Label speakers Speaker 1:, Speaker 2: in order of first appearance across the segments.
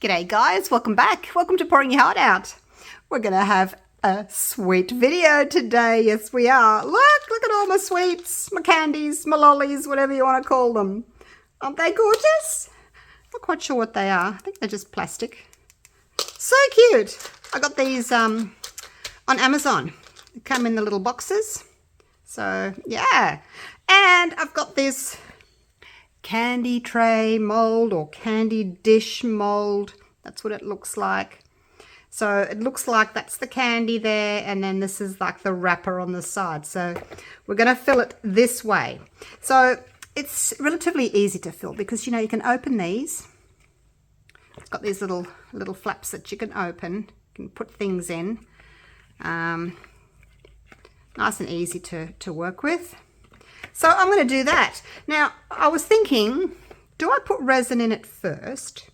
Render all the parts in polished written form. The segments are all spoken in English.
Speaker 1: G'day guys, welcome back. Welcome to Pouring Your Heart Out. We're going to have a sweet video today. Yes, we are. Look at all my sweets, my candies, my lollies, whatever you want to call them. Aren't they gorgeous? Not quite sure what they are. I think they're just plastic. So cute. I got these on Amazon. They come in the little boxes. So, yeah. And I've got this candy tray mold or candy dish mold. That's what it looks like. So it looks like that's the candy there, and then this is like the wrapper on the side. So we're going to fill it this way. So it's relatively easy to fill because, you know, you can open these. It's got these little flaps that you can open. You can put things in. Nice and easy to work with. So I'm going to do that. Now, I was thinking, do I put resin in it first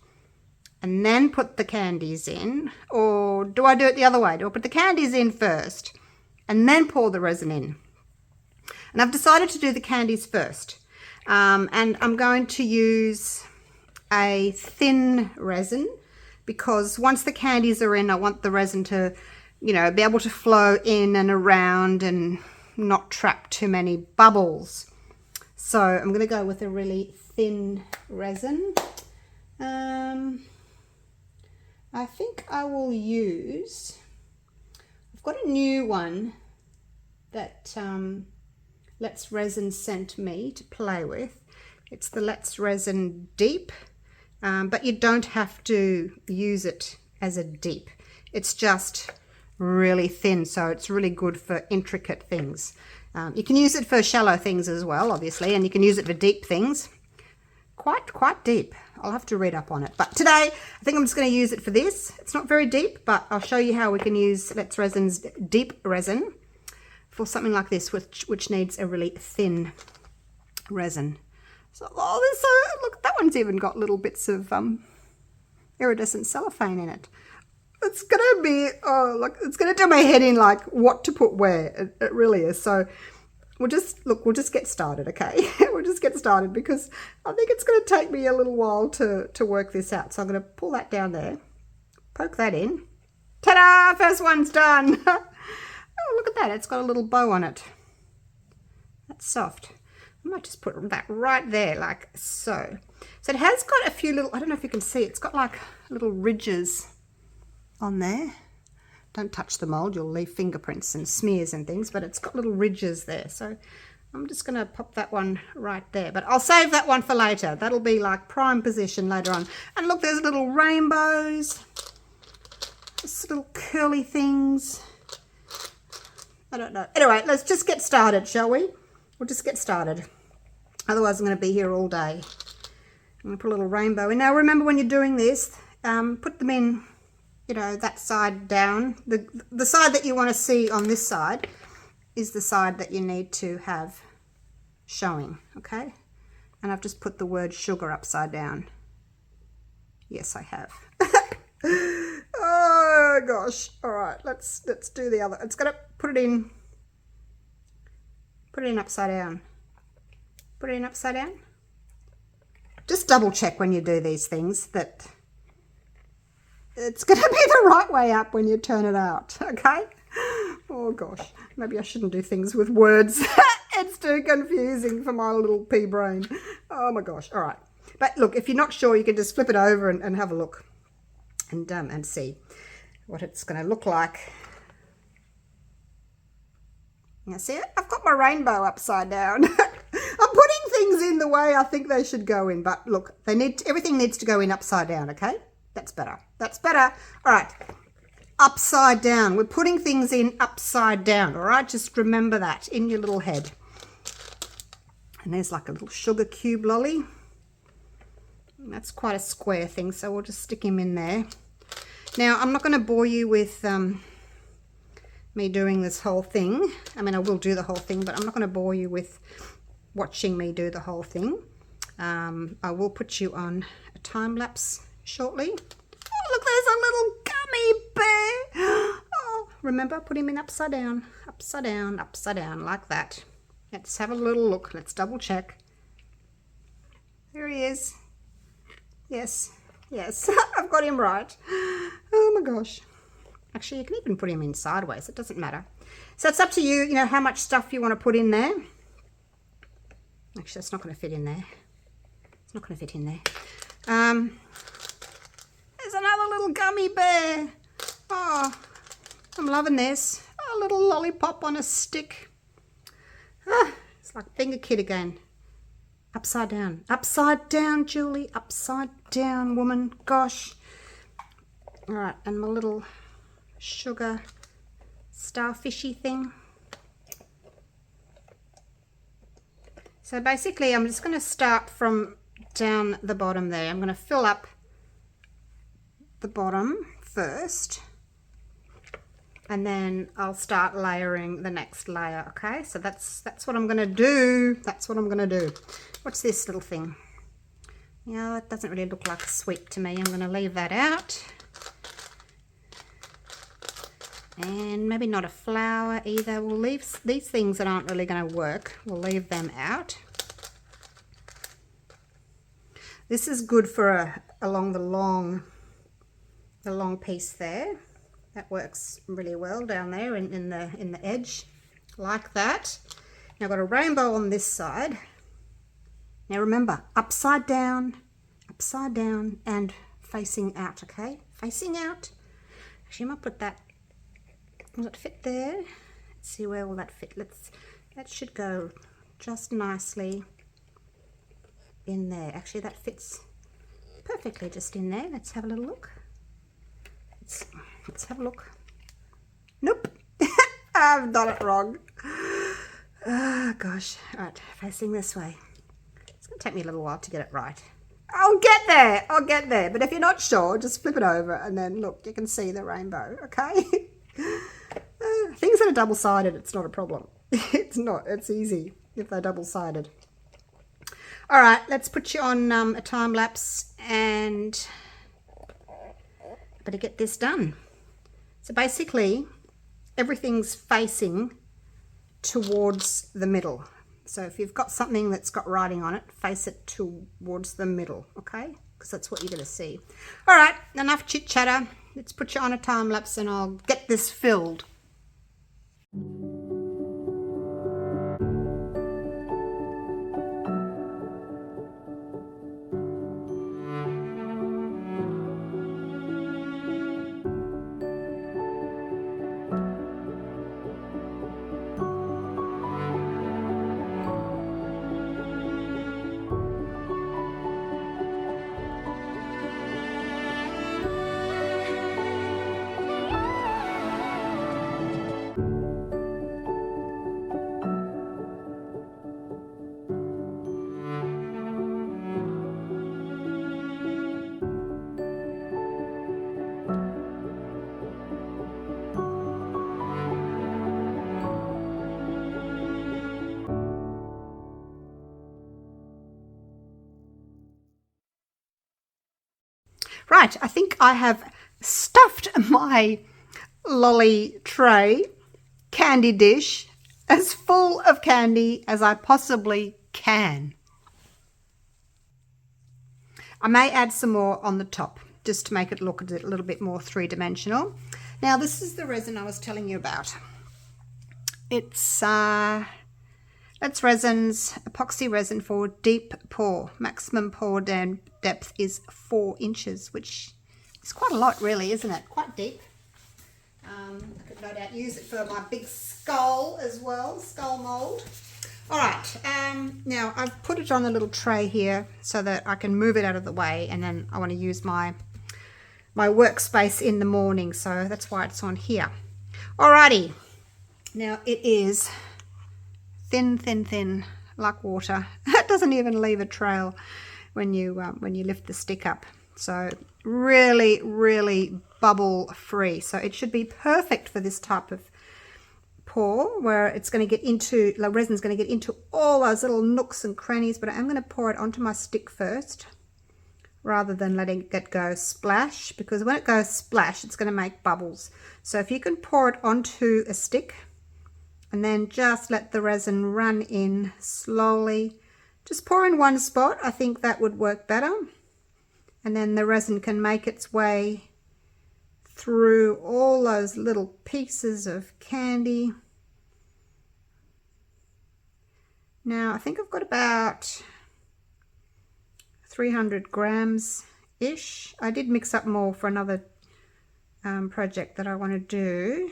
Speaker 1: and then put the candies in? Or do I do it the other way? Do I put the candies in first and then pour the resin in? And I've decided to do the candies first. And I'm going to use a thin resin because once the candies are in, I want the resin to, you know, be able to flow in and around and not trap too many bubbles. So I'm going to go with a really thin resin. I think I will use, I've got a new one that Let's Resin sent me to play with. It's the Let's Resin Deep, but you don't have to use it as a deep. It's just really thin, so it's really good for intricate things. You can use it for shallow things as well, obviously, and you can use it for deep things. Quite deep. I'll have to read up on it. But today, I think I'm just going to use it for this. It's not very deep, but I'll show you how we can use Let's Resin's deep resin for something like this, which needs a really thin resin. So, look, that one's even got little bits of iridescent cellophane in it. It's gonna be, oh look, it's gonna do my head in, like what to put where. It really is. So we'll just get started, okay? We'll just get started because I think it's gonna take me a little while to work this out. So I'm gonna pull that down there, poke that in. Ta-da! First one's done. Oh, look at that, it's got a little bow on it. That's soft. I might just put that right there, like so. So it has got a few little, I don't know if you can see, it's got like little ridges on there. Don't touch the mold, you'll leave fingerprints and smears and things, but it's got little ridges there. So I'm just going to pop that one right there, but I'll save that one for later. That'll be like prime position later on. And look, there's little rainbows, just little curly things. I don't know. Anyway, let's just get started, shall we? We'll just get started. Otherwise I'm going to be here all day. I'm going to put a little rainbow in. Now remember, when you're doing this, put them in, you know, that side down. The side that you want to see on this side is the side that you need to have showing, okay? And I've just put the word sugar upside down. Yes, I have. Oh gosh. All right, let's do the other. It's gonna put it in upside down. Put it in upside down. Just double check when you do these things that it's going to be the right way up when you turn it out, okay? Oh gosh, maybe I shouldn't do things with words. It's too confusing for my little pea brain. Oh my gosh, all right. But look, if you're not sure, you can just flip it over and have a look and see what it's going to look like. You see it? I've got my rainbow upside down. I'm putting things in the way I think they should go in, but look, everything needs to go in upside down, okay? That's better. That's better. All right. Upside down. We're putting things in upside down. All right. Just remember that in your little head. And there's like a little sugar cube lolly. And that's quite a square thing, so we'll just stick him in there. Now, I'm not going to bore you with me doing this whole thing. I mean, I will do the whole thing, but I'm not going to bore you with watching me do the whole thing. I will put you on a time lapse shortly. Oh, look, there's a little gummy bear. Oh, remember, put him in upside down, like that. Let's have a little look. Let's double check. There he is. Yes, Yes, I've got him right. Oh my gosh. Actually, you can even put him in sideways. It doesn't matter. So it's up to you, you know, how much stuff you want to put in there. Actually, it's not going to fit in there. It's not going to fit in there. There's another little gummy bear. Oh, I'm loving this. A little lollipop on a stick. Ah, it's like being a kid again. Upside down. Upside down, Julie. Upside down, woman. Gosh. All right, and my little sugar starfishy thing. So basically, I'm just going to start from down the bottom there. I'm going to fill up the bottom first, and then I'll start layering the next layer. Okay, so that's what I'm going to do. That's what I'm going to do. What's this little thing? Yeah, it doesn't really look like a sweet to me. I'm going to leave that out. And maybe not a flower either. We'll leave these things that aren't really going to work. We'll leave them out. This is good for along the long piece there. That works really well down there in the edge, like that. Now I've got a rainbow on this side. Now remember, upside down, and facing out. Okay, facing out. Actually, I might put that. Will it fit there? Let's see, where will that fit? That should go just nicely in there. Actually, that fits perfectly just in there. Let's have a little look. Let's have a look. Nope. I've done it wrong. Oh gosh. All right, facing this way. It's going to take me a little while to get it right. I'll get there. I'll get there. But if you're not sure, just flip it over and then look, you can see the rainbow. Okay. Things that are double-sided, it's not a problem. It's not. It's easy if they're double-sided. All right, let's put you on a time lapse, and I better get this done. So basically, everything's facing towards the middle. So if you've got something that's got writing on it, face it towards the middle, okay? Because that's what you're going to see. All right, enough chit-chatter. Let's put you on a time lapse and I'll get this filled. Right, I think I have stuffed my lolly tray, candy dish, as full of candy as I possibly can. I may add some more on the top just to make it look a little bit more three-dimensional. Now this is the resin I was telling you about. It's that's Resin's epoxy resin for deep pour. Maximum pour depth is 4 inches, which is quite a lot really, isn't it? Quite deep. I could no doubt use it for my big skull as well, skull mold. All right, now I've put it on a little tray here so that I can move it out of the way, and then I want to use my workspace in the morning, so that's why it's on here. Alrighty, now it is thin like water. It doesn't even leave a trail when you lift the stick up. So really bubble free. So it should be perfect for this type of pour, where it's going to get into, the resin's going to get into all those little nooks and crannies. But I am going to pour it onto my stick first, rather than letting it go splash, because when it goes splash, it's going to make bubbles. So if you can pour it onto a stick and then just let the resin run in slowly, just pour in one spot, I think that would work better. and then the resin can make its way through all those little pieces of candy. Now I think I've got about 300 grams ish. I did mix up more for another project that I want to do,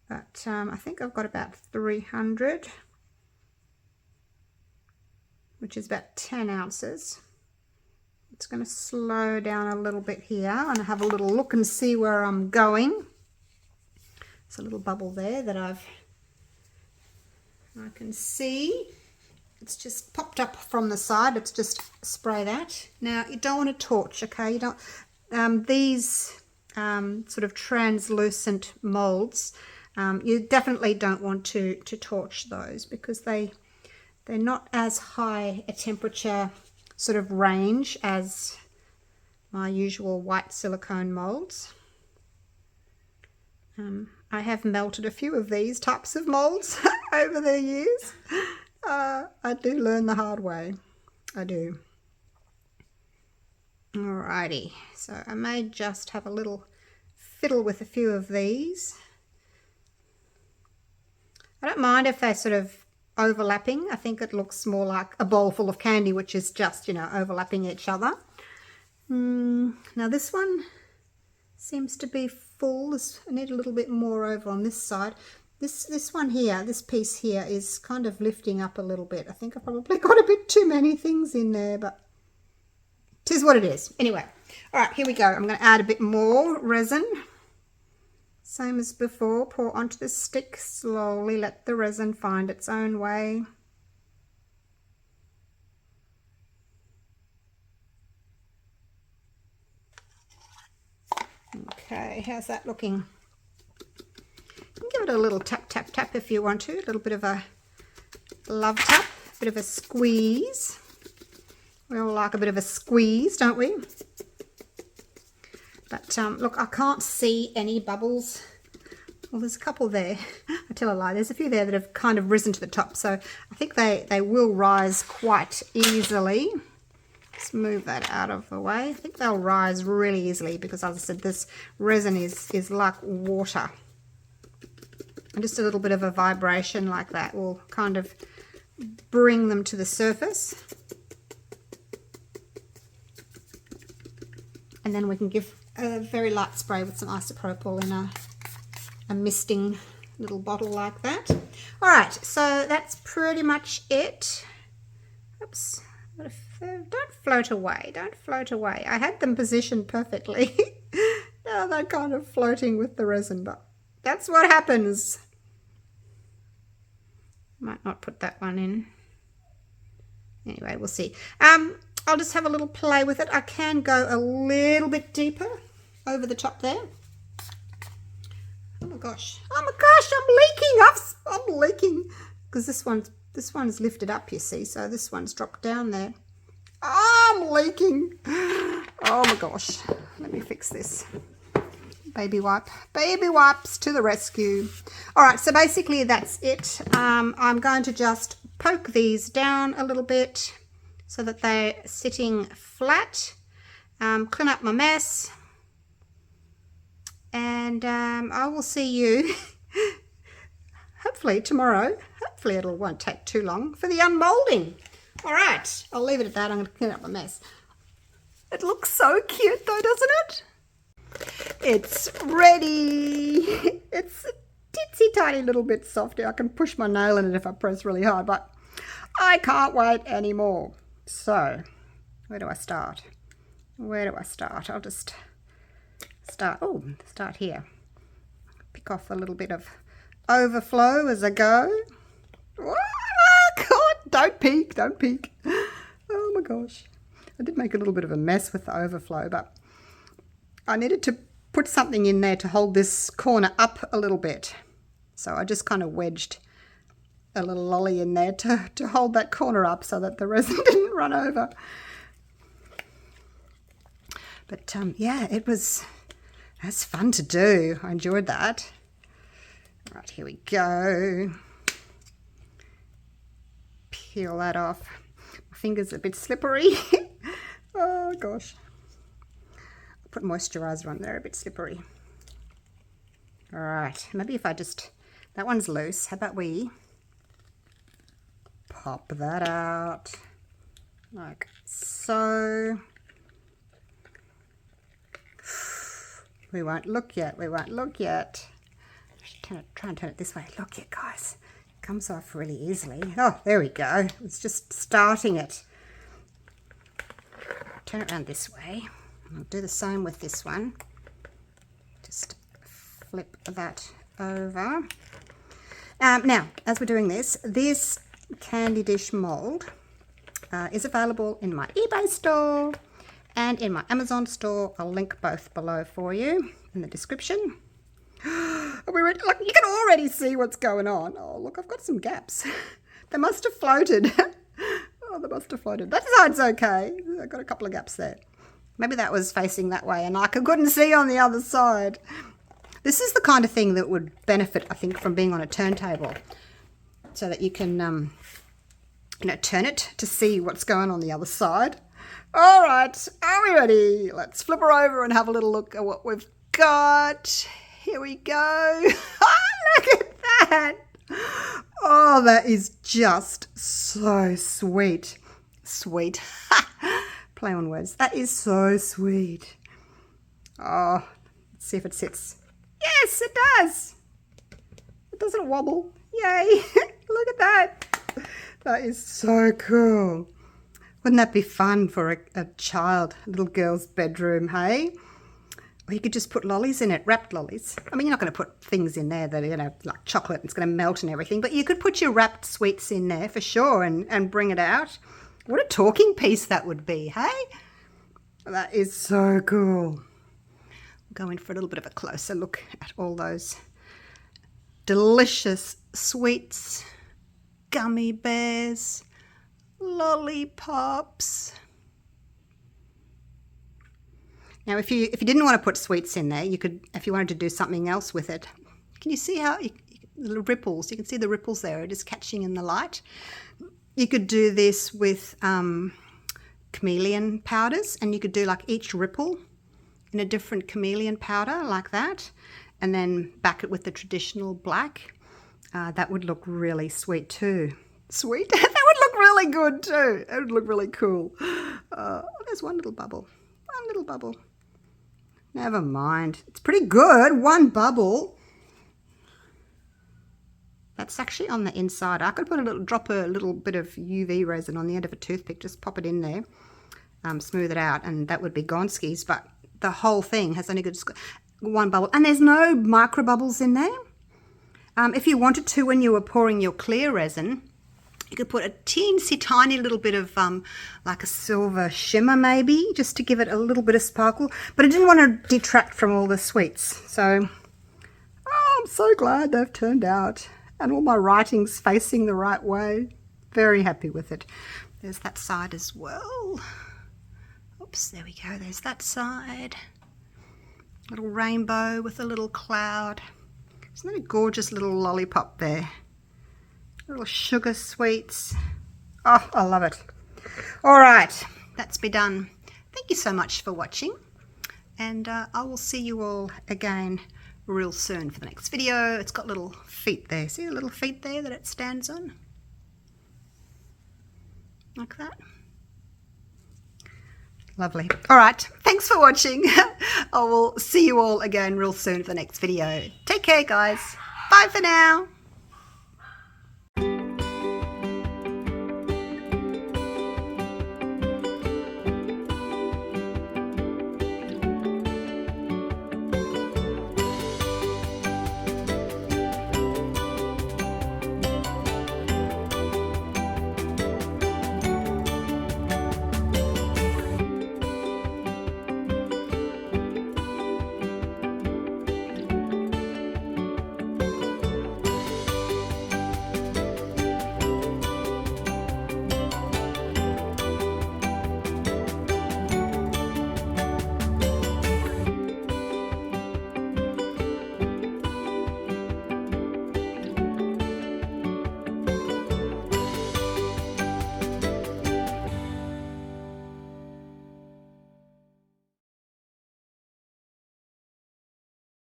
Speaker 1: but I think I've got about 300, which is about 10 ounces. It's going to slow down a little bit here and have a little look and see where I'm going. There's a little bubble there that I can see. It's just popped up from the side. Let's just spray that. Now you don't want to torch, okay? You don't. These sort of translucent molds, you definitely don't want to torch those, because they're not as high a temperature sort of range as my usual white silicone molds. I have melted a few of these types of molds over the years. I do learn the hard way. I do. Alrighty, so I may just have a little fiddle with a few of these. I don't mind if they're sort of overlapping. I think it looks more like a bowl full of candy, which is just, you know, overlapping each other. Now this one seems to be full. I need a little bit more over on this side. This one here, this piece here is kind of lifting up a little bit. I think I probably got a bit too many things in there, but it is what it is. Anyway, all right, here we go. I'm going to add a bit more resin. Same as before, pour onto the stick slowly, let the resin find its own way. Okay, how's that looking? You can give it a little tap, tap, tap if you want to. A little bit of a love tap, a bit of a squeeze. We all like a bit of a squeeze, don't we? But look, I can't see any bubbles. Well, there's a couple there. I tell a lie. There's a few there that have kind of risen to the top. So I think they will rise quite easily. Let's move that out of the way. I think they'll rise really easily because, as I said, this resin is like water. And just a little bit of a vibration like that will kind of bring them to the surface. And then we can give a very light spray with some isopropyl in a misting little bottle like that. All right, so that's pretty much it. Oops, don't float away, don't float away. I had them positioned perfectly. Now they're kind of floating with the resin, but that's what happens. Might not put that one in. Anyway, we'll see. I'll just have a little play with it. I can go a little bit deeper over the top there. Oh my gosh, I'm leaking because this one's lifted up, you see, so this one's dropped down there. I'm leaking. Oh my gosh, let me fix this. Baby wipes to the rescue. All right, so basically that's it. I'm going to just poke these down a little bit so that they're sitting flat. Clean up my mess. And I will see you hopefully tomorrow. Hopefully it won't take too long for the unmolding. All right, I'll leave it at that. I'm going to clean up my mess. It looks so cute though, doesn't it? It's ready. It's a titsy tiny little bit softer. I can push my nail in it if I press really hard, but I can't wait anymore. So, where do I start? I'll just start here. Pick off a little bit of overflow as I go. Oh God, don't peek. Oh my gosh. I did make a little bit of a mess with the overflow, but I needed to put something in there to hold this corner up a little bit. So I just kind of wedged a little lolly in there to hold that corner up so that the resin didn't run over. But yeah, that's fun to do. I enjoyed that. Right, here we go. Peel that off. My finger's a bit slippery. Oh gosh. I'll put moisturizer on there, a bit slippery. All right, maybe if I just, that one's loose. How about we pop that out like so. We won't look yet, we won't look yet. Try and turn it this way. Look it, guys. It comes off really easily. Oh, there we go. It's just starting it. Turn it around this way. I'll do the same with this one. Just flip that over. Now, as we're doing this, this candy dish mold is available in my eBay store and in my Amazon store. I'll link both below for you in the description. Look, you can already see what's going on. Oh, look, I've got some gaps. They must have floated. Oh, they must have floated. That side's okay. I've got a couple of gaps there. Maybe that was facing that way and I couldn't see on the other side. This is the kind of thing that would benefit, I think, from being on a turntable, so that you can, you know, turn it to see what's going on the other side. All right, are we ready? Let's flip her over and have a little look at what we've got. Here we go. Look at that. Oh, that is just so sweet. Sweet. Play on words. That is so sweet. Oh, let's see if it sits. Yes, it does. It doesn't wobble. Yay. Look at that. That is so cool. Wouldn't that be fun for a child, a little girl's bedroom, hey? Or you could just put lollies in it, wrapped lollies. I mean, you're not going to put things in there that are, you know, like chocolate, it's going to melt and everything, but you could put your wrapped sweets in there for sure and bring it out. What a talking piece that would be, hey? That is so cool. Go in for a little bit of a closer look at all those delicious sweets, gummy bears, lollipops. Now, if you didn't want to put sweets in there, you could, if you wanted to do something else with it. Can you see how the ripples? You can see the ripples there. It is catching in the light. You could do this with chameleon powders, and you could do like each ripple in a different chameleon powder like that, and then back it with the traditional black. That would look really sweet too. Sweet? That would look really good too. It would look really cool. There's one little bubble. One little bubble. Never mind. It's pretty good. One bubble. That's actually on the inside. I could drop a little bit of UV resin on the end of a toothpick. Just pop it in there. Smooth it out, and that would be Gonski's. But the whole thing has only got one bubble, and there's no micro bubbles in there. If you wanted to, when you were pouring your clear resin, you could put a teensy tiny little bit of like a silver shimmer maybe, just to give it a little bit of sparkle. But I didn't want to detract from all the sweets. So, oh, I'm so glad they've turned out. And all my writing's facing the right way. Very happy with it. There's that side as well. Oops, there we go. There's that side. Little rainbow with a little cloud. Isn't that a gorgeous little lollipop there? Little sugar sweets. Oh, I love it. All right, that's be done. Thank you so much for watching. And I will see you all again real soon for the next video. It's got little feet there. See the little feet there that it stands on? Like that. Lovely. All right. Thanks for watching. I will see you all again real soon for the next video. Take care, guys. Bye for now.